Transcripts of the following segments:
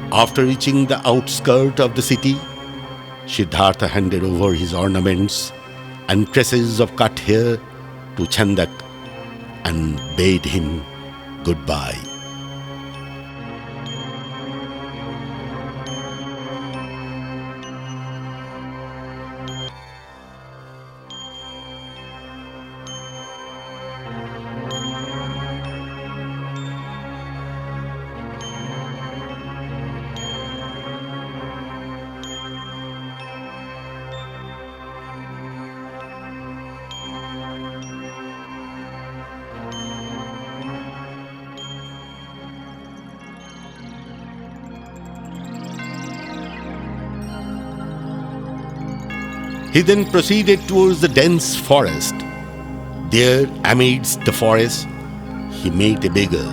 After reaching the outskirts of the city, Siddhartha handed over his ornaments and tresses of cut hair to Chandak and bade him goodbye. He then proceeded towards the dense forest. There, amidst the forest, he met a beggar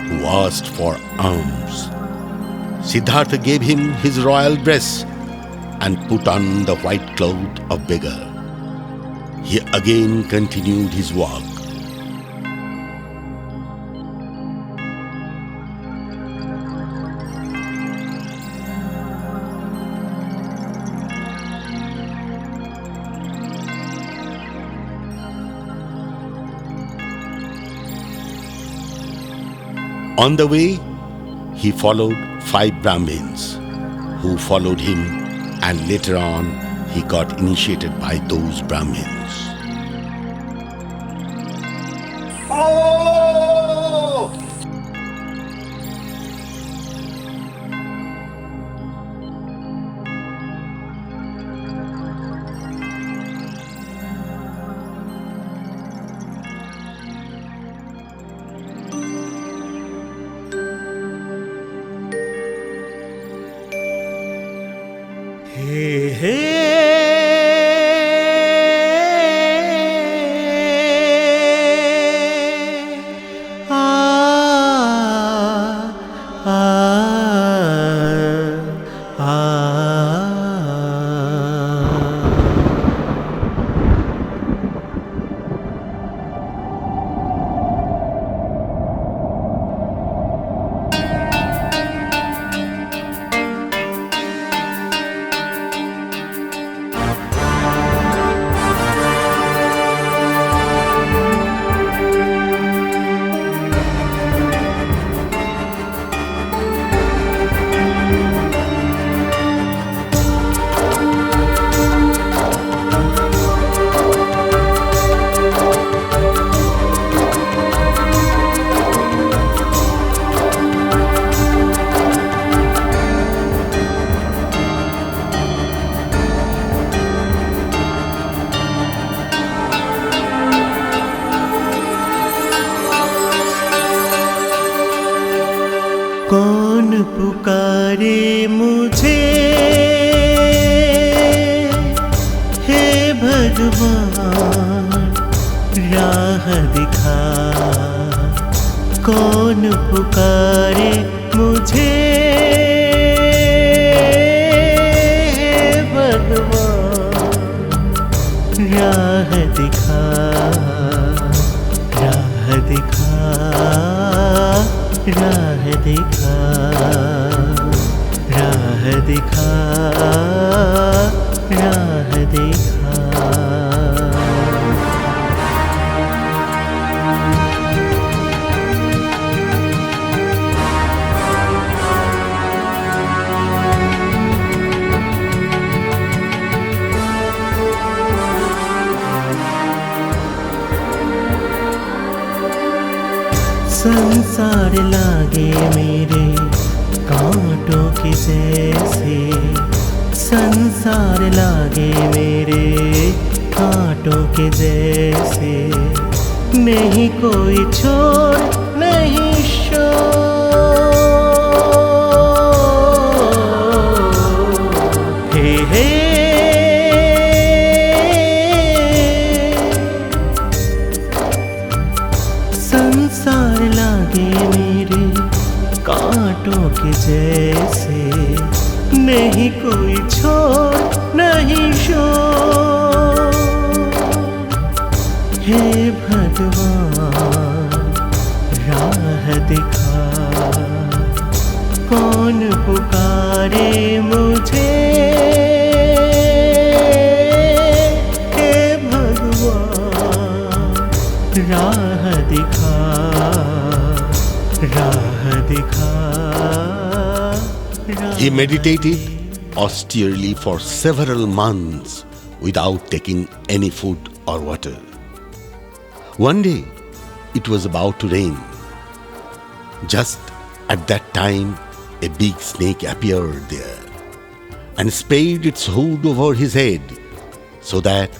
who asked for alms. Siddhartha gave him his royal dress and put on the white cloth of beggar. He again continued his walk. On the way, he followed 5 Brahmins who followed him, and later on he got initiated by those Brahmins. कौन पुकारे मुझे हे भगवान राह दिखा। कौन पुकारे मुझे हे भगवान राह दिखा, राह दिखा, राह दिखा, राह दिखा, राह दिखा। संसार लागे मेरे कांटों के जैसे, संसार लागे मेरे कांटों के जैसे। नहीं कोई छोड़ नहीं शोर, हे हे संसार लागे मेरे कांटों के जैसे। नहीं कोई छोड़ नहीं शोर, हे भगवान राह दिखा, कौन पुकारे मुझे, हे भगवान राह दिखा, राह दिखा, He meditated austerely for several months without taking any food or water. One day, it was about to rain. Just at that time, a big snake appeared there and spread its hood over his head so that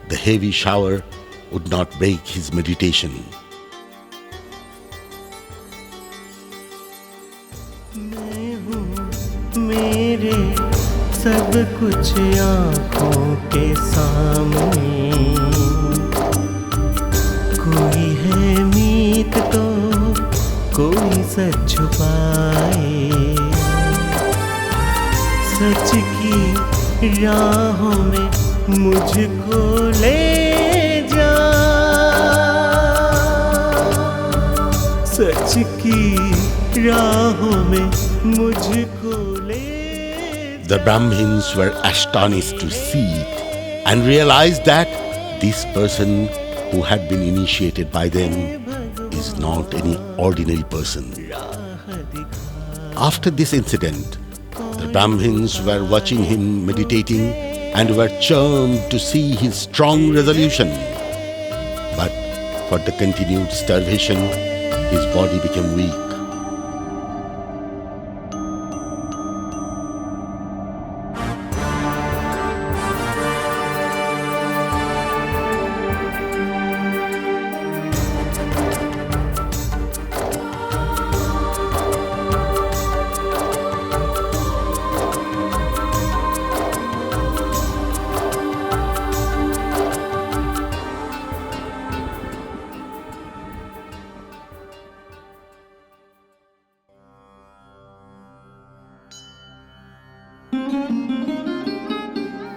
the heavy shower would not break his meditation. मेरे सब कुछ आँखों के सामने, कोई है मीत तो कोई सच छुपाए, सच की राहों में मुझको ले जा, सच की राहों में मुझको ले। The Brahmins were astonished to see and realized that this person who had been initiated by them is not any ordinary person. After this incident, the Brahmins were watching him meditating and were charmed to see his strong resolution. But for the continued starvation, his body became weak.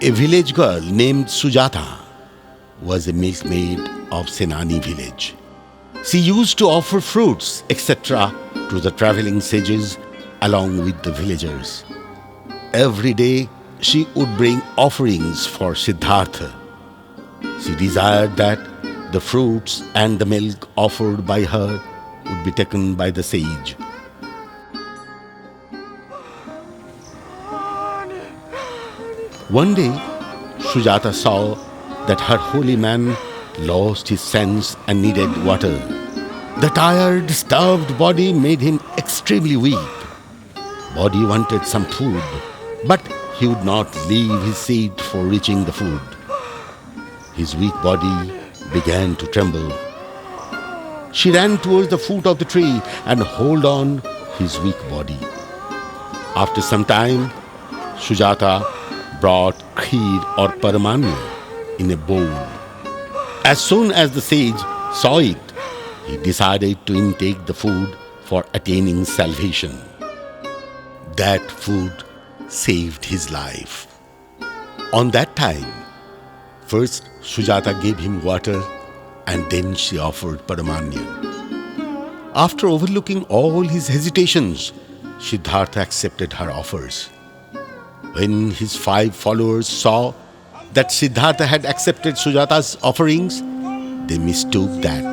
A village girl named Sujata was a milkmaid of Senani village. She used to offer fruits, etc. to the traveling sages along with the villagers. Every day she would bring offerings for Siddhartha. She desired that the fruits and the milk offered by her would be taken by the sage. One day, Sujata saw that her holy man lost his sense and needed water. The tired, starved body made him extremely weak. Body wanted some food, but he would not leave his seat for reaching the food. His weak body began to tremble. She ran towards the foot of the tree and held on his weak body. After some time, Sujata brought kheer or paramanya in a bowl. As soon as the sage saw it, he decided to intake the food for attaining salvation. That food saved his life. On that time, first Sujata gave him water and then she offered paramanya. After overlooking all his hesitations, Siddhartha accepted her offers. When his 5 followers saw that Siddhartha had accepted Sujata's offerings, they mistook that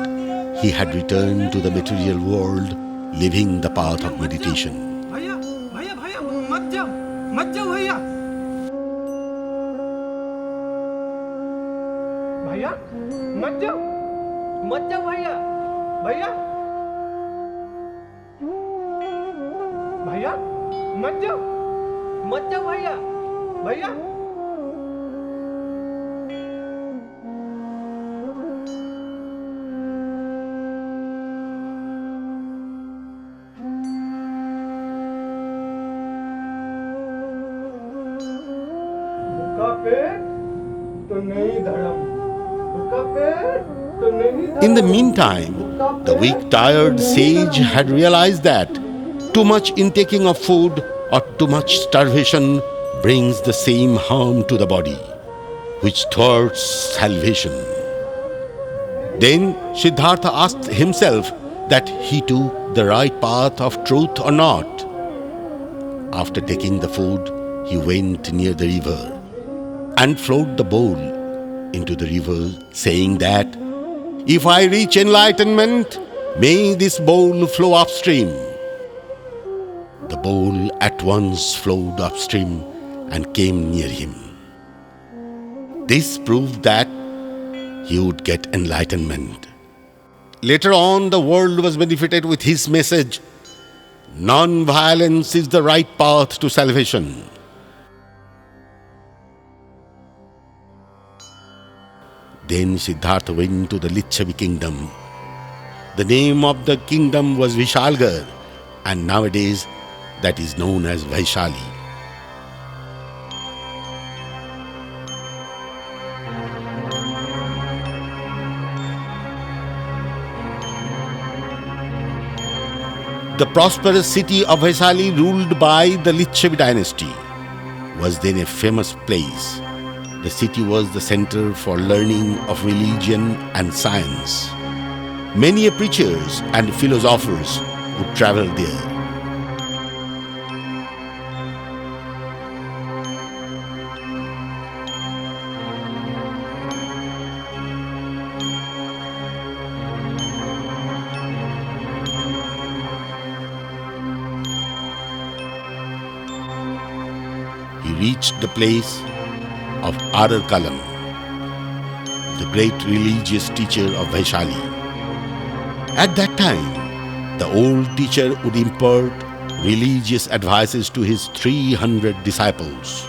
he had returned to the material world, living the path of meditation. भैया भैया भैया मत जाओ भैया भैया मत जाओ भैया भैया भैया मत जाओ भैया भैया भूखा पेट तो नहीं धर्म, भूखा पेट तो नहीं धर्म। In the meantime, the weak, tired sage had realized that too much intaking of food or too much starvation brings the same harm to the body, which thwarts salvation. Then Siddhartha asked himself that he took the right path of truth or not. After taking the food, he went near the river and flowed the bowl into the river, saying that, "If I reach enlightenment, may this bowl flow upstream." The bowl at once flowed upstream and came near him. This proved that he would get enlightenment. Later on, the world was benefited with his message, "Non-violence is the right path to salvation." Then Siddhartha went to the Lichavi kingdom. The name of the kingdom was Vishalgarh, and nowadays that is known as Vaishali. The prosperous city of Vaishali, ruled by the Lichavi dynasty, was then a famous place. The city was the center for learning of religion and science. Many preachers and philosophers would travel there. He reached the place of Arar Kalam, the great religious teacher of Vaishali. At that time, the old teacher would impart religious advices to his 300 disciples.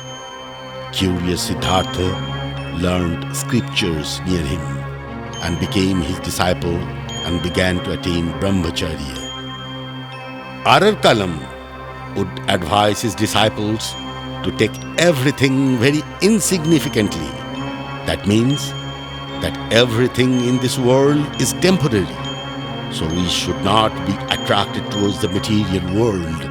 Curious Siddhartha learned scriptures near him and became his disciple and began to attain brahmacharya. Arar Kalam would advise his disciples to take everything very insignificantly. That means that everything in this world is temporary. So we should not be attracted towards the material world.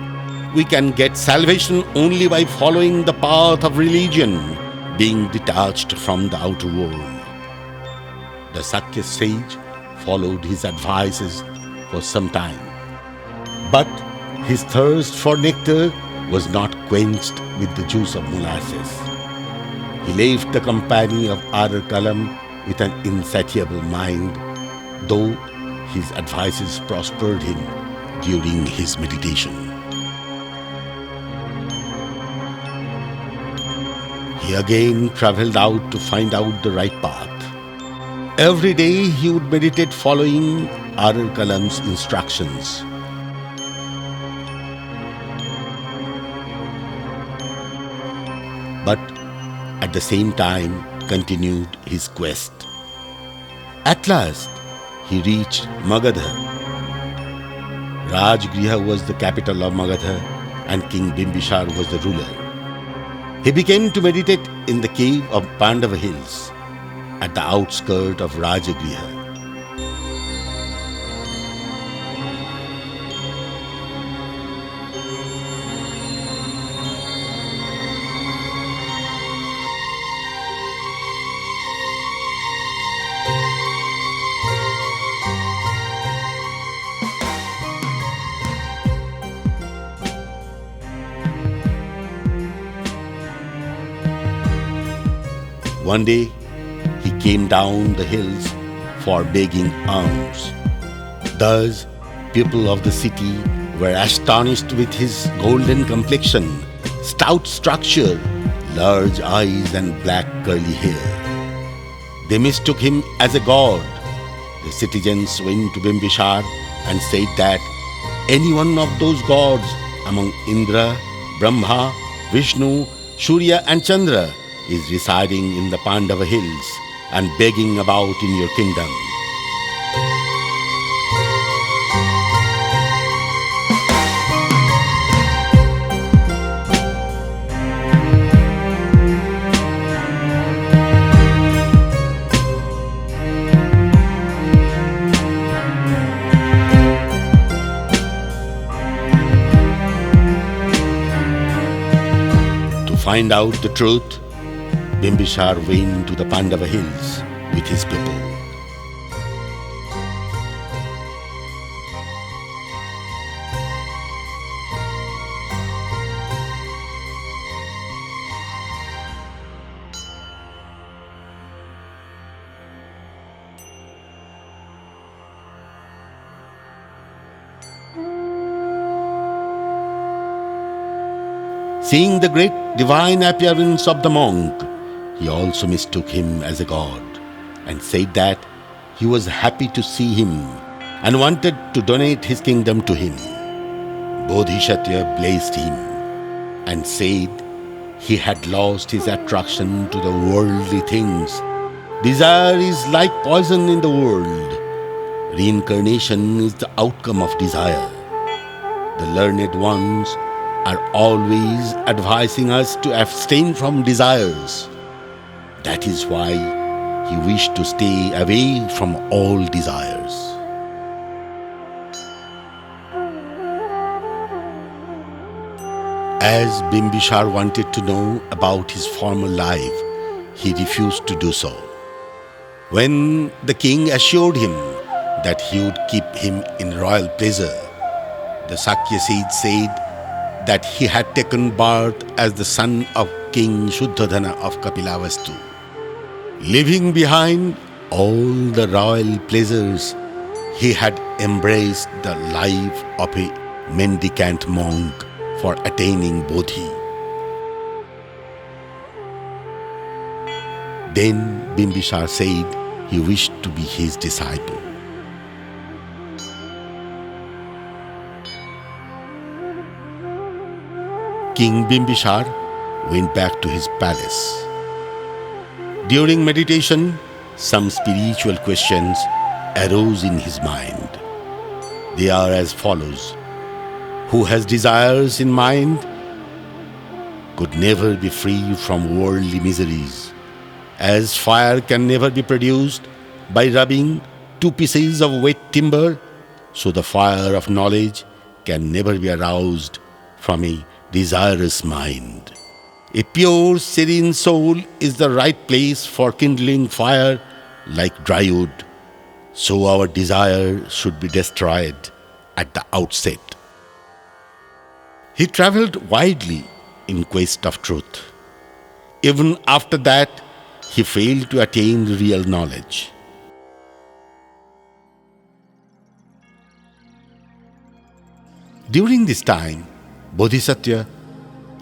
We can get salvation only by following the path of religion, being detached from the outer world. The Sakya sage followed his advices for some time. But his thirst for nectar was not quenched with the juice of molasses. He left the company of Arar Kalam with an insatiable mind, though his advices prospered him during his meditation. He again traveled out to find out the right path. Every day he would meditate following Arar Kalam's instructions. But at the same time continued his quest. At last, he reached Magadha. Rajgriha was the capital of Magadha and King Bimbishar was the ruler. He began to meditate in the cave of Pandava hills at the outskirts of Rajgriha. One day, he came down the hills for begging alms. Thus, people of the city were astonished with his golden complexion, stout structure, large eyes and black curly hair. They mistook him as a god. The citizens went to Bimbishar and said that any one of those gods among Indra, Brahma, Vishnu, Surya and Chandra is residing in the Pandava hills and begging about in your kingdom. To find out the truth, Bimbishar went to the Pandava hills with his people. Seeing the great divine appearance of the monk, he also mistook him as a god and said that he was happy to see him and wanted to donate his kingdom to him. Bodhisattva blessed him and said he had lost his attraction to the worldly things. Desire is like poison in the world. Reincarnation is the outcome of desire. The learned ones are always advising us to abstain from desires. That is why he wished to stay away from all desires. As Bimbisar wanted to know about his former life, he refused to do so. When the king assured him that he would keep him in royal pleasure, the Sakyasith said that he had taken birth as the son of King Shuddhadana of Kapilavastu, leaving behind all the royal pleasures. He had embraced the life of a mendicant monk for attaining Bodhi. Then Bimbisar said he wished to be his disciple. King Bimbisar went back to his palace. During meditation, some spiritual questions arose in his mind. They are as follows. Who has desires in mind could never be free from worldly miseries. As fire can never be produced by rubbing two pieces of wet timber, so the fire of knowledge can never be aroused from a desirous mind. A pure, serene soul is the right place for kindling fire like dry wood. So our desire should be destroyed at the outset. He traveled widely in quest of truth. Even after that, he failed to attain real knowledge. During this time, Bodhisattva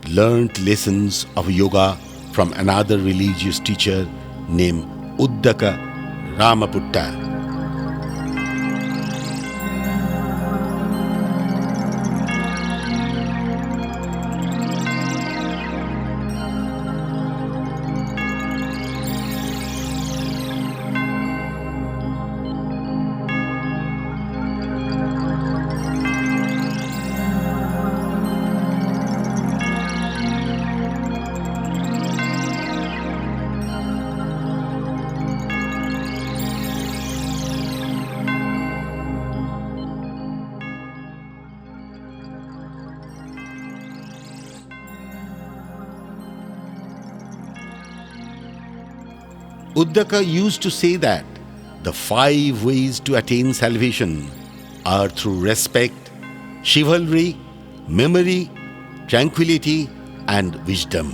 learnt lessons of yoga from another religious teacher named Uddaka Ramaputta. Uddaka used to say that the 5 ways to attain salvation are through respect, chivalry, memory, tranquility, and wisdom.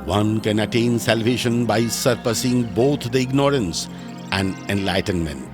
One can attain salvation by surpassing both the ignorance and enlightenment.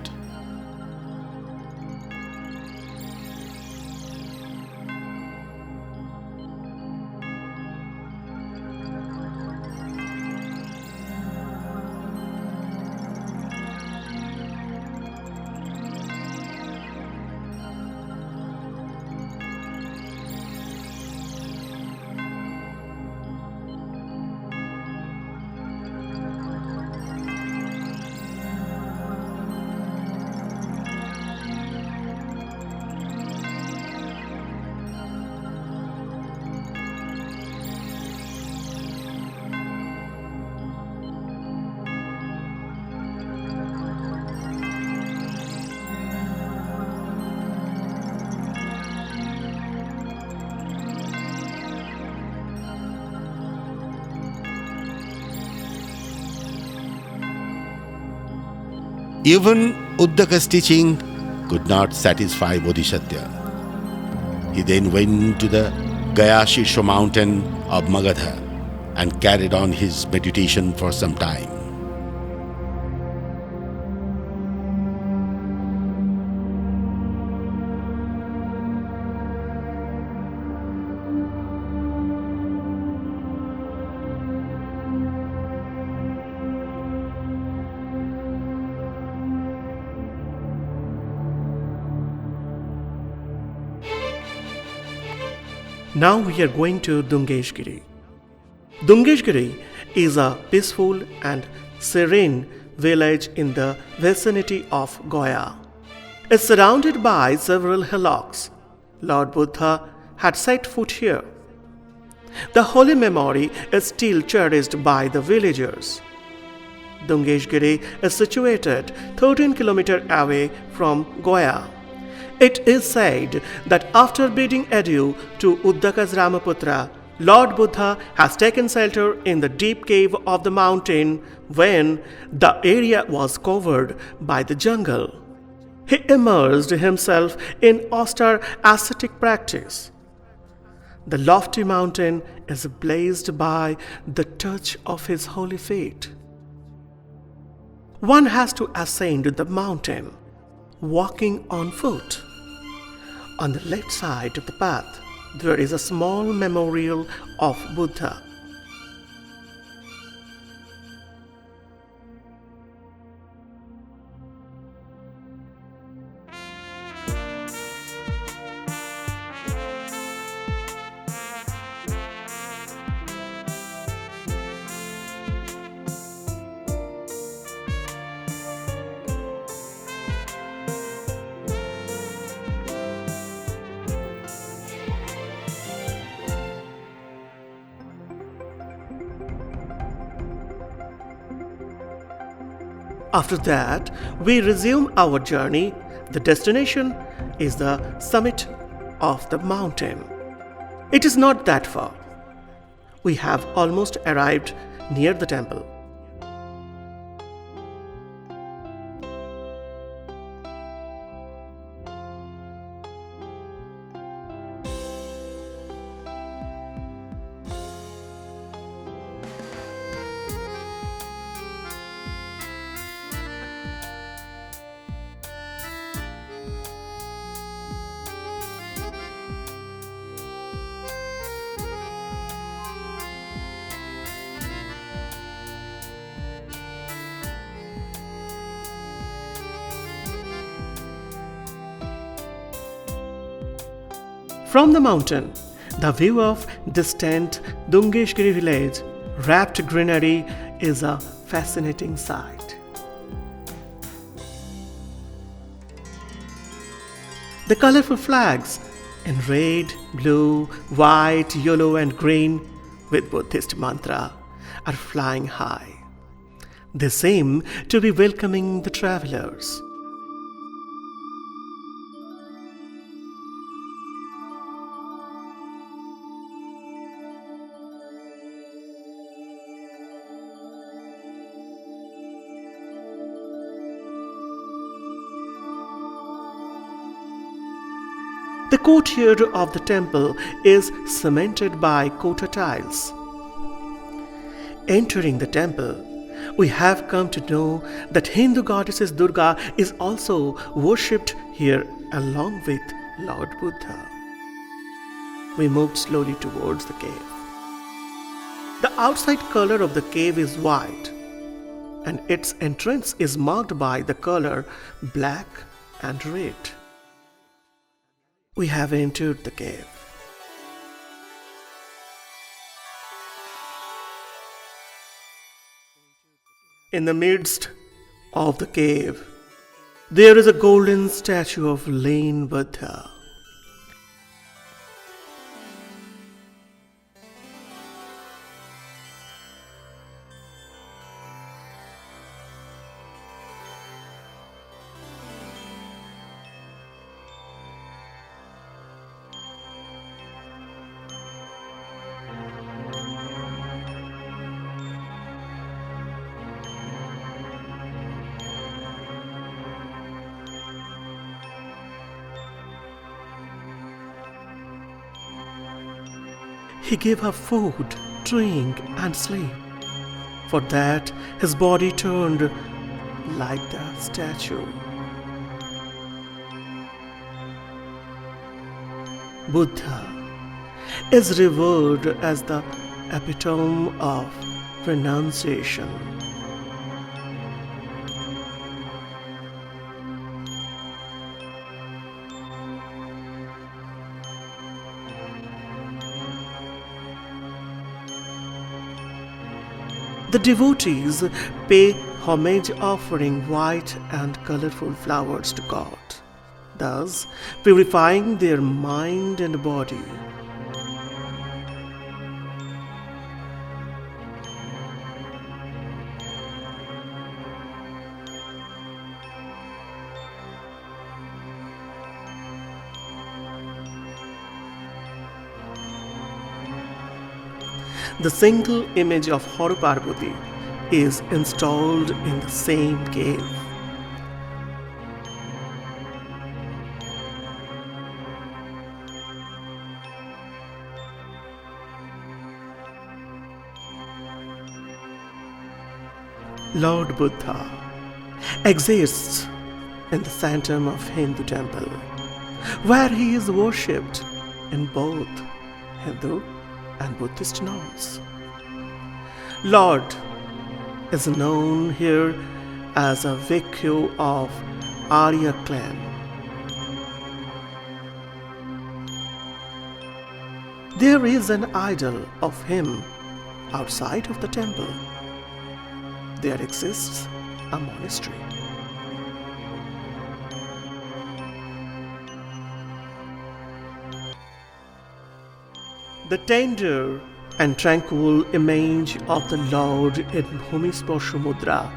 Even Uddaka's teaching could not satisfy Bodhisattva. He then went to the Gayashisho mountain of Magadha and carried on his meditation for some time. Now we are going to Dungeshgiri. Dungeshgiri is a peaceful and serene village in the vicinity of Goa. It's surrounded by several hillocks. Lord Buddha had set foot here. The holy memory is still cherished by the villagers. Dungeshgiri is situated 13 km away from Goa. It is said that after bidding adieu to Uddaka's Ramaputra, Lord Buddha has taken shelter in the deep cave of the mountain when the area was covered by the jungle. He immersed himself in austere ascetic practice. The lofty mountain is blazed by the touch of his holy feet. One has to ascend the mountain, walking on foot. On the left side of the path, there is a small memorial of Buddha. After that, we resume our journey. The destination is the summit of the mountain. It is not that far. We have almost arrived near the temple. From the mountain, the view of distant Dungeshgiri village, wrapped greenery, is a fascinating sight. The colorful flags in red, blue, white, yellow, and green with Buddhist mantra are flying high. They seem to be welcoming the travelers. The courtyard of the temple is cemented by kota tiles. Entering the temple, we have come to know that Hindu goddess Durga is also worshipped here along with Lord Buddha. We moved slowly towards the cave. The outside color of the cave is white, and its entrance is marked by the color black and red. We have entered the cave. In the midst of the cave, there is a golden statue of Lane Buddha. He gave her food, drink, and sleep. For that, his body turned like the statue. Buddha is revered as the epitome of renunciation. The devotees pay homage offering white and colorful flowers to God, thus purifying their mind and body. The single image of Haru Parvati is installed in the same cave. Lord Buddha exists in the sanctum of Hindu temple, where he is worshipped in both Hindu and Buddhist nomes. Lord is known here as a Bhikkhu of Arya clan. There is an idol of him outside of the temple. There exists a monastery. The tender and tranquil image of the Lord in Bhumisparsha Mudra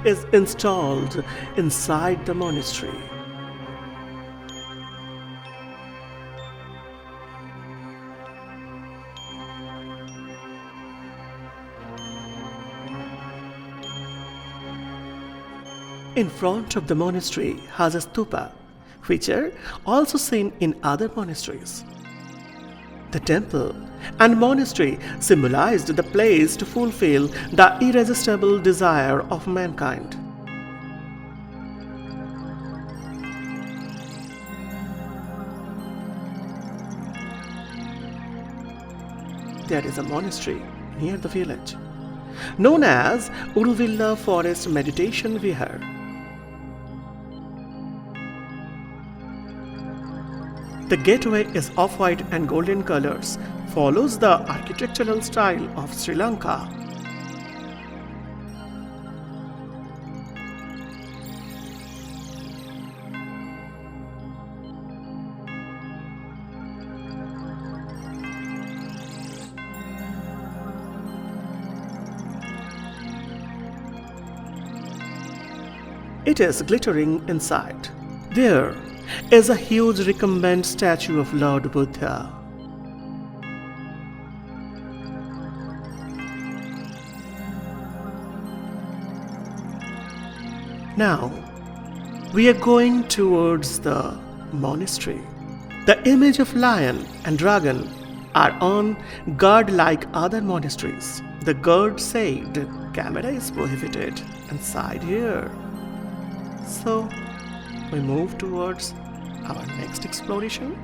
is installed inside the monastery. In front of the monastery has a stupa, which are also seen in other monasteries. The temple and monastery symbolized the place to fulfill the irresistible desire of mankind. There is a monastery near the village, known as Uruvilla Forest Meditation Vihar. The gateway is off-white and golden colors, follows the architectural style of Sri Lanka. It is glittering inside. There is a huge recumbent statue of Lord Buddha. Now, we are going towards the monastery. The image of lion and dragon are on guard like other monasteries. The guard said, "Camera is prohibited inside here." So, we move towards our next exploration.